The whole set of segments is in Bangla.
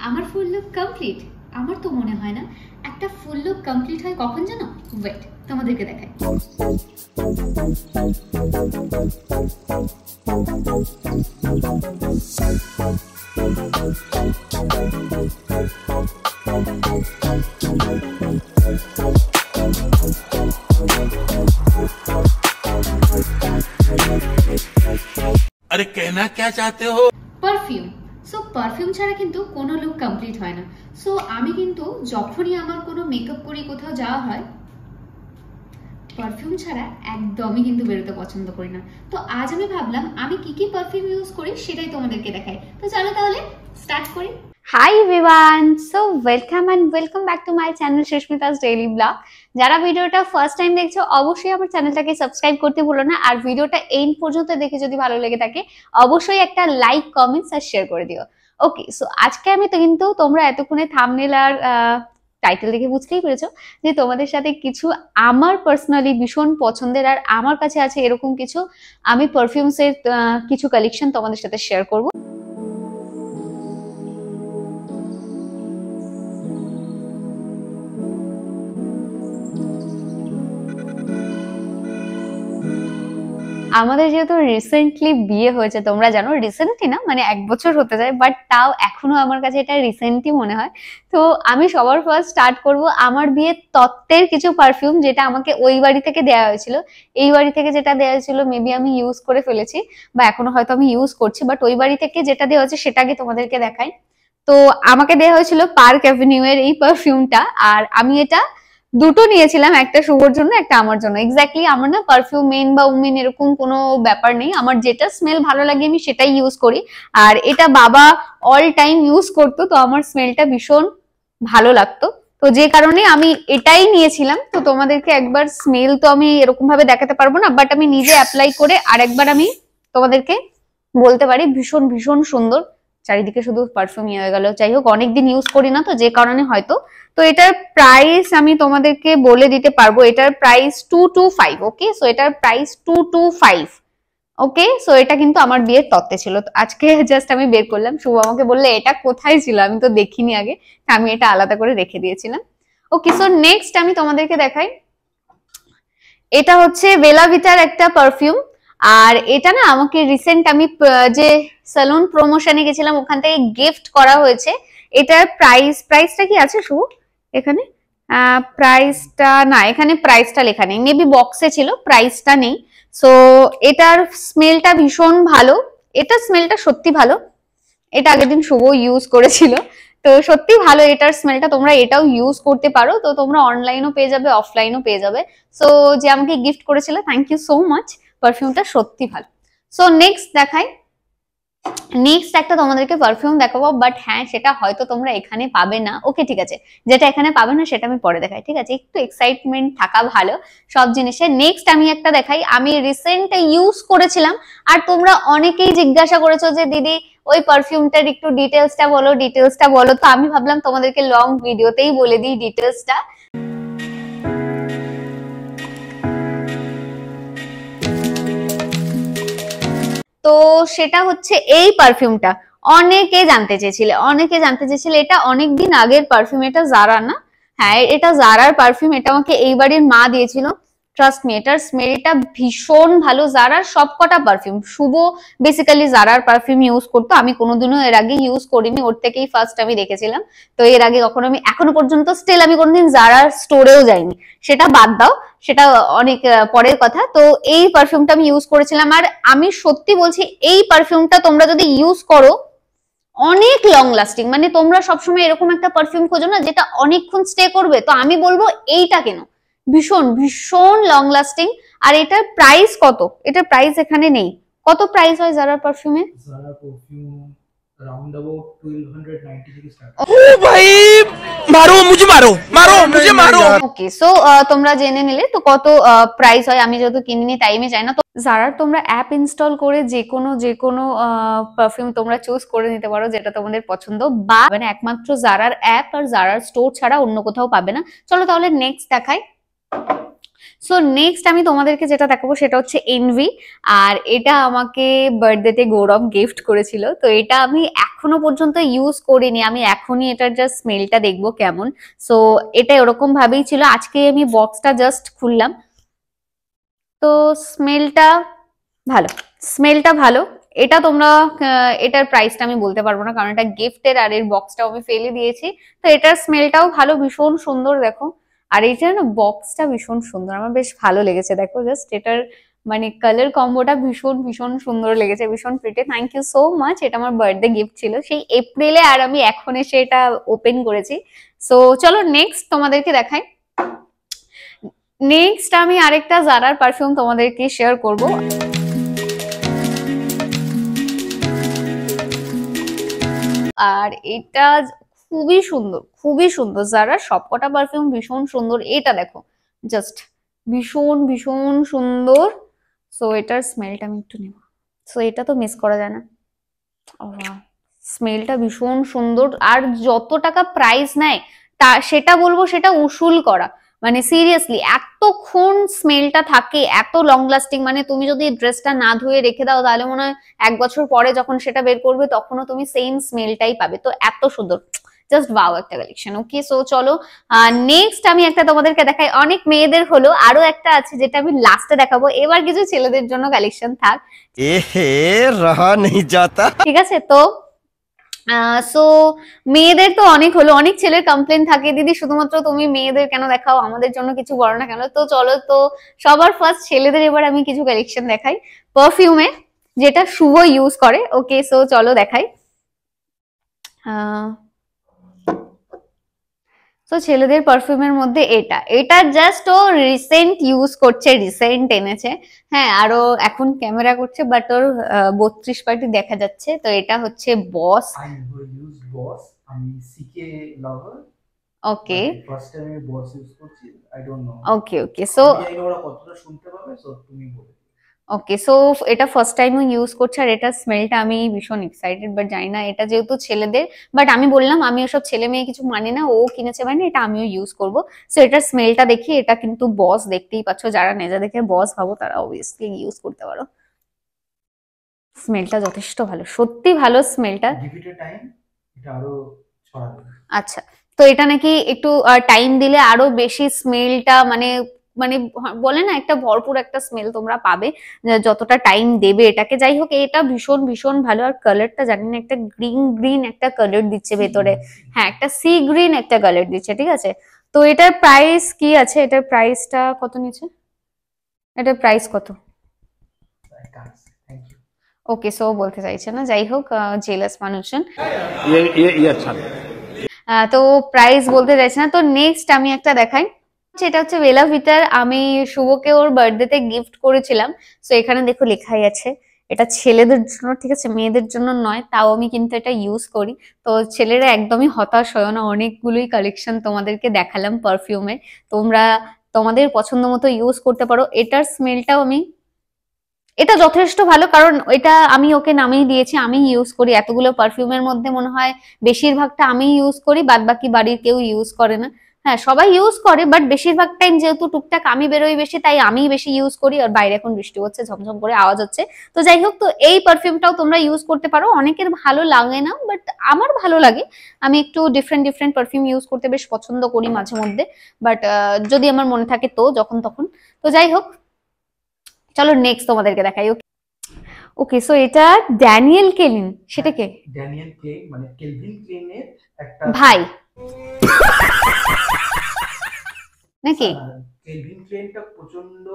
আমার ফুল লুক কমপ্লিট। আমার তো মনে হয় না একটা ফুল লুক কমপ্লিট হয় কখন জানো? ওয়েট, তোমাদেরকে দেখাই। अरे कहना क्या चाहते हो? পারফিউম। সো পারফিউম ছাড়া কিন্তু কোনো লুক কমপ্লিট হয় না। সো আমি কিন্তু যখনই আমার কোনো মেকআপ করি, কোথাও যাওয়া হয়, পারফিউম ছাড়া একদমই কিন্তু বেরোতে পছন্দ করি না। তো আজ আমি ভাবলাম আমি কি কি পারফিউম ইউজ করি সেটাই তোমাদেরকে দেখাই। তো চলো তাহলে স্টার্ট করি। Hi everyone, so welcome back to my channel Shrishmita's Daily Vlog. যারা ভিডিওটা ফার্স্ট টাইম দেখছো অবশ্যই আমার চ্যানেলটাকে সাবস্ক্রাইব করতে ভুলো না, আর ভিডিওটা এন্ড পর্যন্ত দেখে যদি ভালো লেগে থাকে অবশ্যই একটা লাইক, কমেন্টস আর শেয়ার করে দিও। ওকে, সো আজকে আমি তো কিন্তু তোমরা এতক্ষণে থাম্বনেল আর টাইটেল দেখে বুঝতেই পেরেছো যে তোমাদের সাথে কিছু আমার পার্সোনালি ভীষণ পছন্দের আর আমার কাছে আছে এরকম কিছু আমি পারফিউমসের কিছু কালেকশন তোমাদের সাথে শেয়ার করবো। আমাদের যেহেতু রিসেন্টলি বিয়ে হয়েছে, তোমরা জানো রিসেন্টলি না মানে 1 বছর হতে যায়, বাট তাও এখনো আমার কাছে এটা রিসেন্টলি মনে হয়। তো আমি সবার ফার্স্ট স্টার্ট করব আমার বিয়ের তত্ত্বের কিছু পারফিউম, যেটা আমাকে ওই বাড়ি থেকে দেওয়া হয়েছিল। এই বাড়ি থেকে যেটা দেওয়া হয়েছিল মেবি আমি ইউজ করে ফেলেছি বা এখনো হয়তো আমি ইউজ করছি, বাট ওই বাড়ি থেকে যেটা দেওয়া হয়েছে সেটা আগে তোমাদেরকে দেখাই। তো আমাকে দেওয়া হয়েছিল পার্ক অ্যাভিনিউ এর এই পারফিউমটা, আর আমি এটা দুটো নিয়েছিলাম, একটা শুভর জন্য একটা আমার জন্য। এক্স্যাক্টলি আমার না পারফিউম মেন বা উমেন এরকম কোনো ব্যাপার নেই, আমার যেটা স্মেল ভালো লাগে আমি সেটাই ইউজ করি। আর এটা বাবা অল টাইম ইউজ করতো, তো আমার স্মেলটা ভীষণ ভালো লাগতো, তো যে কারণে আমি এটাই নিয়েছিলাম। তো তোমাদেরকে একবার স্মেল তো আমি এরকম ভাবে দেখাতে পারবো না, বাট আমি নিজে অ্যাপ্লাই করে আরেকবার আমি তোমাদেরকে বলতে পারি ভীষণ ভীষণ সুন্দর। চারিদিকে শুধু পারফিউম হয়ে গেল, যাই হোক অনেকদিন ইউজ করি না তো যে কারণে হয়তো। তো এটার প্রাইস আমি তোমাদেরকে বলে দিতে পারবো, এটার প্রাইস 225। ওকে, সো এটার প্রাইস 225। ওকে, সো এটা কিন্তু আমার বিয়ের তত্ত্বে ছিল, তো আজকে জাস্ট আমি বের করলাম। শুভ আমাকে বললে এটা কোথায় ছিল, আমি তো দেখিনি আগে, আমি এটা আলাদা করে রেখে দিয়েছিলাম। ওকে, সো নেক্সট আমি তোমাদেরকে দেখাই, এটা হচ্ছে বেলা ভিটার একটা পারফিউম। আর এটা না আমাকে রিসেন্ট আমি যে সেলুন প্রমোশনে গেছিলাম ওখান থেকে গিফট করা হয়েছে। এটার প্রাইসটা কি আছে শুভ এখানে? প্রাইসটা না, এখানে প্রাইসটা লেখা নেই, মেবি বক্সে ছিল, প্রাইসটা নেই। সো এটার স্মেলটা ভীষণ ভালো, এটার স্মেলটা সত্যি ভালো। এটা আগের দিন শুভ ইউজ করেছিল, তো সত্যি ভালো এটার স্মেলটা। তোমরা এটাও ইউজ করতে পারো, তো তোমরা অনলাইনও পেয়ে যাবে, অফলাইনও পেয়ে যাবে। সো যে আমাকে গিফট করেছিল, থ্যাংক ইউ সো মাচ, পারফিউমটা সত্যি ভালো। সো নেক্সট দেখাই, নেক্সট একটা তোমাদেরকে পারফিউম দেখাবো, বাট হ্যাঁ সেটা হয়তো তোমরা এখানে পাবে না। ওকে ঠিক আছে, যেটা এখানে পাবে না সেটা আমি পরে দেখাই, ঠিক আছে? একটু এক্সাইটমেন্ট থাকা ভালো সব জিনিসে। নেক্সট আমি একটা দেখাই, আমি রিসেন্ট ইউজ করেছিলাম আর তোমরা অনেকেই জিজ্ঞাসা করেছো যে দিদি ওই পারফিউমটার একটু ডিটেলসটা বলো। তো আমি ভাবলাম তোমাদেরকে লং ভিডিওতেই বলে দিই ডিটেলসটা। তো সেটা হচ্ছে এই পারফিউমটা অনেকে জানতে চেয়েছিল, এটা অনেকদিন আগের পারফিউম, এটা জারা না, হ্যাঁ এটা জারার পারফিউম। এটা আমাকে এই বাড়ির মা দিয়েছিল, ট্রাস্ট মি এটার স্মেলটা ভীষণ ভালো। জারার সবকটা পারফিউম, শুভ বেসিক্যালি জারার পারফিউম ইউজ করতো, আমি কোনোদিনও এর আগে ইউজ করিনি, ওর থেকেই ফার্স্ট আমি দেখেছিলাম। তো এর আগে কখনো আমি এখনো পর্যন্ত স্টিল আমি কোনোদিন জারার স্টোরেও যাইনি, সেটা বাদ দাও, সেটা অনেক পরের কথা। তো এই পারফিউমটা আমি ইউজ করেছিলাম, আর আমি সত্যি বলছি এই পারফিউমটা তোমরা যদি ইউজ করো অনেক লং লাস্টিং, মানে তোমরা সবসময় এরকম একটা পারফিউম খোঁজো না যেটা অনেকক্ষণ স্টে করবে, তো আমি বলবো এইটা কেন, ভীষণ ভীষণ লং লাস্টিং। আর এটার প্রাইস কত, এটার প্রাইস এখানে নেই, কত প্রাইস হয় জারার পারফিউমে? Zara perfume around about 1290 থেকে স্টার্ট। ओ भाई मारो। ওকে, সো তোমরা জেনে নিলে তো কত প্রাইস হয়। আমি যেহেতু কিনিনি তাই আমি জানি না। তো জারার তোমরা অ্যাপ ইনস্টল করে যে কোনো পারফিউম তোমরা চুজ করে নিতে পারো যেটা তোমাদের পছন্দ, বা মানে একমাত্র জারার অ্যাপ আর জারার স্টোর ছাড়া অন্য কোথাও পাবে না। চলো তাহলে নেক্সট দেখাই। সো নেক্সট আমি তোমাদেরকে যেটা দেখাবো সেটা হচ্ছে এনভি। আর এটা আমাকে বার্থডেতে গৌরব গিফট করেছিল, তো এটা আমি এখনো পর্যন্ত ইউজ করিনি, আমি এখনই এটার জাস্ট স্মেলটা দেখবো কেমন। সো এটা এরকম ভাবেই ছিল, আজকে আমি বক্সটা জাস্ট খুললাম, তো স্মেলটা ভালো, স্মেলটা ভালো। এটা তোমরা এটার প্রাইসটা আমি বলতে পারবো না, কারণ এটা গিফটের আর এর বক্সটাও আমি ফেলে দিয়েছি। তো এটার স্মেলটাও ভালো, ভীষণ সুন্দর দেখো। আর এইটার না বক্সটা ভীষণ সুন্দর, আমার বেশ ভালো লেগেছে। দেখো জাস্ট এটার মানে কালার কম্বোটা ভীষণ ভীষণ সুন্দর লেগেছে, ভীষণ pretty. Thank you so much, এটা আমার বার্থডে গিফট ছিল সেই এপ্রিলে, আর আমি এখন এসে এটা ওপেন করেছি। সো চলো নেক্সট তোমাদেরকে দেখাই। নেক্সট আমি আরেকটা জারার পারফিউম তোমাদেরকে শেয়ার করব। আর এটা খুবই সুন্দর, খুবই সুন্দর। জারার সবকটা পারফিউম ভীষণ সুন্দর, এটা দেখো জাস্ট ভীষণ ভীষণ সুন্দর। সো এটার স্মেলটা আমি একটু নেব। সো এটা তো মিস করা যায় না, স্মেলটা ভীষণ সুন্দর। আর যত টাকা প্রাইস নেয় তা সেটা বলবো সেটা উসুল করা, মানে সিরিয়াসলি এতক্ষণ স্মেলটা থাকে, এত লং লাস্টিং। মানে তুমি যদি ড্রেসটা না ধুয়ে রেখে দাও তাহলে মনে হয় 1 বছর পরে যখন সেটা বের করবে তখনও তুমি সেম স্মেলটাই পাবে। তো এত সুন্দর, জাস্ট ওয়াও একটা কালেকশন। ওকে সো চলো নেক্সট আমি একটা তোমাদেরকে দেখাই। অনেক মেয়েদের হলো, আরো একটা আছে যেটা আমি লাস্টে দেখাবো। এবার কিছু ছেলেদের জন্য কালেকশন থাক, रहा नहीं जाता। ঠিক আছে? তো সো মেয়েদের তো অনেক হলো, অনেক ছেলের কমপ্লেন থাকে, দিদি শুধুমাত্র তুমি মেয়েদের কেন দেখাও, আমাদের জন্য কিছু করো না কেন? তো চলো, তো সবার ফার্স্ট ছেলেদের এবার আমি কিছু কালেকশন দেখাই পারফিউমে, যেটা শুভ ইউজ করে। ওকে সো চলো দেখাই। তো ছেলেদের পারফিউমের মধ্যে এটা এটা জাস্ট ও রিসেন্ট ইউজ করছে, রিসেন্ট এনেছে। হ্যাঁ, আরো এখন ক্যামেরা করছে, বাট ওর 32 পার্টি দেখা যাচ্ছে। তো এটা হচ্ছে বস। I never used Boss. আমি CK lover. Okay first time আমি Boss ইউজ করছি। I don't know. Okay okay so আমি জানি না ওরা কতটা শুনতে পাবে, সো তুমি বলো। ওকে সো এটা ফার্স্ট টাইম ইউজ করছে, আর এটা স্মেলটা আমি ভীষণ এক্সাইটেড, বাট জানি না এটা যেহেতু ছেলেদের, বাট আমি বললাম আমি ওসব ছেলে মেয়ে কিছু মানি না, ও কিনেছে মানে এটা আমিও ইউজ করব। সো এটার স্মেলটা দেখি, এটা কিন্তু বস, দেখতেই পাচ্ছ, যারা নেজা দেখে বস ভাবো তারা অবভিয়াসলি ইউজ করতে পারো। স্মেলটা যথেষ্ট ভালো, সত্যি ভালো স্মেলটা। গিভ ইট এ টাইম, এটা আরো ছড়াবে। আচ্ছা, তো এটা নাকি একটু টাইম দিলে আরো বেশি স্মেলটা মানে মানে বলে না একটা ভরপুর একটা স্মেল তোমরা পাবে যতটা টাইম দেবে এটাকে। যাই হোক, এটা ভীষণ ভীষণ ভালো। আর কালারটা জানি না, একটা গ্রিন গ্রিন একটা কালার দিচ্ছে ভেতরে। হ্যাঁ, একটা সি গ্রিন একটা কালার দিচ্ছে, ঠিক আছে? তো এটার প্রাইস কি আছে, এটার প্রাইসটা কত নিচ্ছে, এটার প্রাইস কত? Thank you. ওকে সো বলতে চাইছে না, যাই হোক জেলাস মানুষজন, ये अच्छा नहीं। তো প্রাইস বলতে চাইছে না। তো নেক্সট আমি একটা দেখাই, এটা হচ্ছে বেলা ভিটার। আমি শুভকে ওর বার্থডেতে গিফট করেছিলাম। সো এখানে দেখো লেখাই আছে এটা ছেলেদের জন্য, ঠিক আছে, মেয়েদের জন্য নয়। তাও আমি কিন্তু এটা ইউজ করি। তো ছেলেরা একদমই হতাশ হয় না, অনেকগুলোই কালেকশন তোমাদেরকে দেখালাম পারফিউমে, তোমরা তোমাদের পছন্দ মতো ইউজ করতে পারো। এটার স্মেলটাও এটা যথেষ্ট ভালো, কারণ এটা আমি ওকে নামিয়ে দিয়েছি, আমি ইউজ করি। এতগুলো পারফিউমের মধ্যে মনে হয় বেশিরভাগটা আমি ইউজ করি, বাদ বাকি বাড়ির কেউ ইউজ করে না। হ্যাঁ, সবাই ইউজ করে, বাট বেশিরভাগ টাইম যেহেতু টুকটাক আমি বেরোই বেশি, তাই আমি বেশি ইউজ করি। আর বাইরে এখন বৃষ্টি হচ্ছে, ঝমঝম করে আওয়াজ হচ্ছে। তো যাই হোক, তো এই পারফিউমটাও তোমরা ইউজ করতে পারো। অনেকের ভালো লাগে না, বাট আমার ভালো লাগে। আমি একটু ডিফারেন্ট ডিফারেন্ট পারফিউম ইউজ করতে বেশ পছন্দ করি মাঝে মধ্যে, বাট যদি আমার মনে থাকে তো যখন তখন। তো যাই হোক, চলো নেক্সট তোমাদেরকে দেখাই। ওকে সো এটা ড্যানিয়েল কেলিন, সেটা কে? ড্যানিয়েল ক্লেইন, মানে কেলভিন ক্লেইনের একটা ভাই নাকি? কেলভিন ক্লেইনটা প্রচন্ড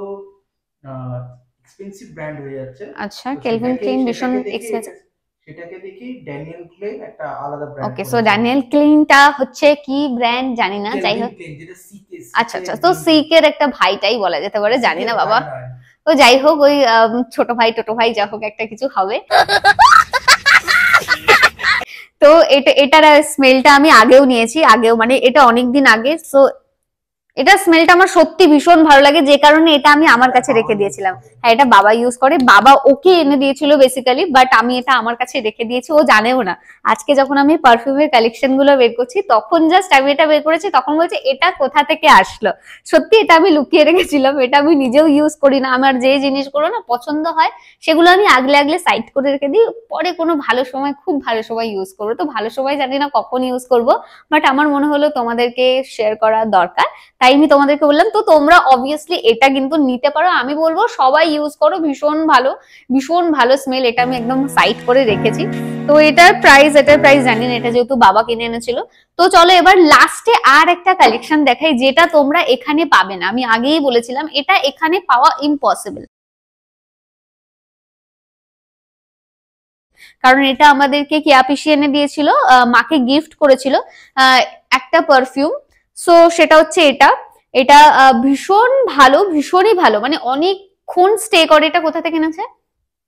এক্সপেন্সিভ ব্র্যান্ড হয়ে যাচ্ছে। আচ্ছা, তো কেলভিন ক্লেইন সেটাকে ভীষণ দেখে এক্সপেন্সিভ। সেটাকে দেখি ড্যানিয়েল ক্লেইন একটা আলাদা ব্র্যান্ড। ওকে সো ড্যানিয়েল ক্লেইনটা হচ্ছে কি ব্র্যান্ড জানি না, যাই হোক। যেটা সিকে। আচ্ছা আচ্ছা, তো সিকের একটা ভাইটাই বলা যেতে পারে, জানি না বাবা। তো যাই হোক, ওই ছোট ভাই টোটো ভাই যা হোক একটা কিছু হবে। তো এটার স্মেলটা আমি আগেও নিয়েছি, আগেও মানে এটা অনেকদিন আগে। সো এটা স্মেলটা আমার সত্যি ভীষণ ভালো লাগে, যে কারণে এটা আমি আমার কাছে রেখে দিয়েছিলাম। হ্যাঁ, এটা বাবা ইউজ করে, বাবা ওকে এনে দিয়েছিল বেসিক্যালি, বাট আমি এটা আমার কাছে রেখে দিয়েছি, ও জানেও না। আজকে যখন আমি পারফিউমের কালেকশন গুলো বের করছি, তখন জাস্ট আমি এটা বের করেছি, তখন বলছে এটা কোথা থেকে আসলো। সত্যি এটা আমি লুকিয়ে রেখেছিলাম, এটা আমি নিজেও ইউজ করি না। আমার যে জিনিসগুলো না পছন্দ হয় সেগুলো আমি আগলে আগলে সাইড করে রেখে দিই, পরে কোনো ভালো সময়, খুব ভালো সময় ইউজ করবো। তো ভালো সময় জানি না কখন ইউজ করবো, বাট আমার মনে হলো তোমাদেরকে শেয়ার করা দরকার, তাই আমি তোমাদেরকে বললাম। তো তোমরা অবভিয়াসলি এটা কিন্তু নিতে পারো, আমি বলবো সবাই ইউজ করো, ভীষণ ভালো, ভীষণ ভালো স্মেল। এটা আমি একদম সাইড করে রেখেছি। তো এটার প্রাইস জানি না, এটা যেহেতু বাবা কিনে এনেছিল। তো চলো এবার লাস্টে আর একটা কালেকশন দেখাই, যেটা তোমরা এখানে পাবে না। আমি আগেই বলেছিলাম এটা এখানে পাওয়া ইম্পসিবল, কারণ এটা আমাদেরকে কেয়া পিসি এনে দিয়েছিল, মাকে গিফট করেছিল একটা পারফিউম। সো সেটা হচ্ছে এটা। এটা ভীষণ ভালো, ভীষণই ভালো, মানে অনেকক্ষণ স্টে করে। এটা কোথা থেকে এনেছে?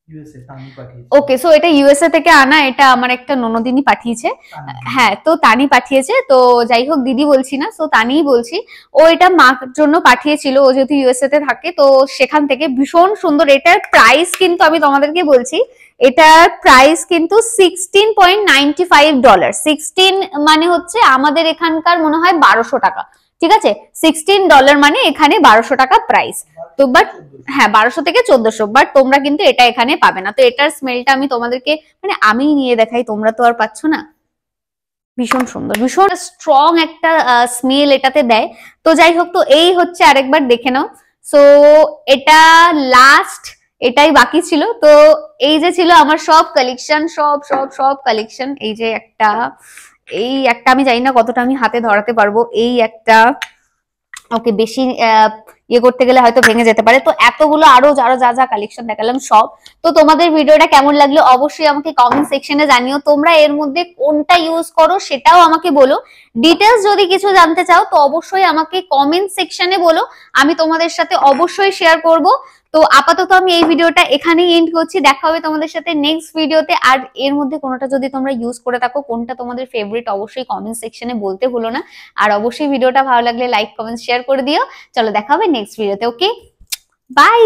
ইউএসএ তানি পাঠিয়েছে। ওকে, সো এটা ইউএসএ থেকে আনা, এটা আমার একটা ননদিনী পাঠিয়েছে। হ্যাঁ, তো তানি পাঠিয়েছে। তো যাই হোক, দিদি বলছি না, সো তানিই বলছি। ও এটা মার জন্য পাঠিয়েছিল, ও যেহেতু ইউএসএ তে থাকে, তো সেখান থেকে ভীষণ সুন্দর। এটার প্রাইস কিন্তু আমি তোমাদেরকে বলছি, এটার প্রাইস কিন্তু $16.95। 16 মানে হচ্ছে আমাদের এখানকার মনে হয় 1200 টাকা, ঠিক আছে? $16 মানে এখানে 1200 টাকা প্রাইস। তো বাট হ্যাঁ, 1200 থেকে 1400, বাট তোমরা কিন্তু এটা এখানে পাবে না। তো এটার স্মেলটা আমি তোমাদেরকে, মানে আমি নিয়ে দেখাই, তোমরা তো আর পাচ্ছ না। ভীষণ সুন্দর, ভীষণ স্ট্রং একটা স্মেল এটাতে দেয়। তো যাই হোক, তো এই হচ্ছে, আরেকবার দেখে নাও। সো এটা লাস্ট, এটাই বাকি ছিল। তো এই যে ছিল আমার সব কালেকশন, সব কালেকশন। এই যে একটা, এই একটা আমি জানি না কতটা আমি হাতে ধরাতে পারবো, এই একটা, ওকে বেশি ইয়ে করতে গেলে হয়তো ভেঙে যেতে পারে। তো এতগুলো আরো যা যা কালেকশন দেখালাম সব। তো তোমাদের ভিডিওটা কেমন লাগলো অবশ্যই আমাকে কমেন্ট সেকশনে জানিও। তোমরা এর মধ্যে কোনটা ইউজ করো সেটাও আমাকে বলো। ডিটেলস যদি কিছু জানতে চাও তো অবশ্যই আমাকে কমেন্ট সেকশনে বলো, আমি তোমাদের সাথে অবশ্যই শেয়ার করব। তো আপাতত আমি এই ভিডিওটা এখানেই এন্ড করছি। দেখা হবে তোমাদের সাথে নেক্সট ভিডিওতে। আর এর মধ্যে কোনোটা যদি তোমরা ইউজ করে থাকো, কোনটা তোমাদের ফেভারিট, অবশ্যই কমেন্ট সেকশনে বলতে ভুলো না। আর অবশ্যই ভিডিওটা ভালো লাগলে লাইক, কমেন্ট, শেয়ার করে দিও। চলো দেখা হবে নেক্সট ভিডিওতে। ওকে, বাই।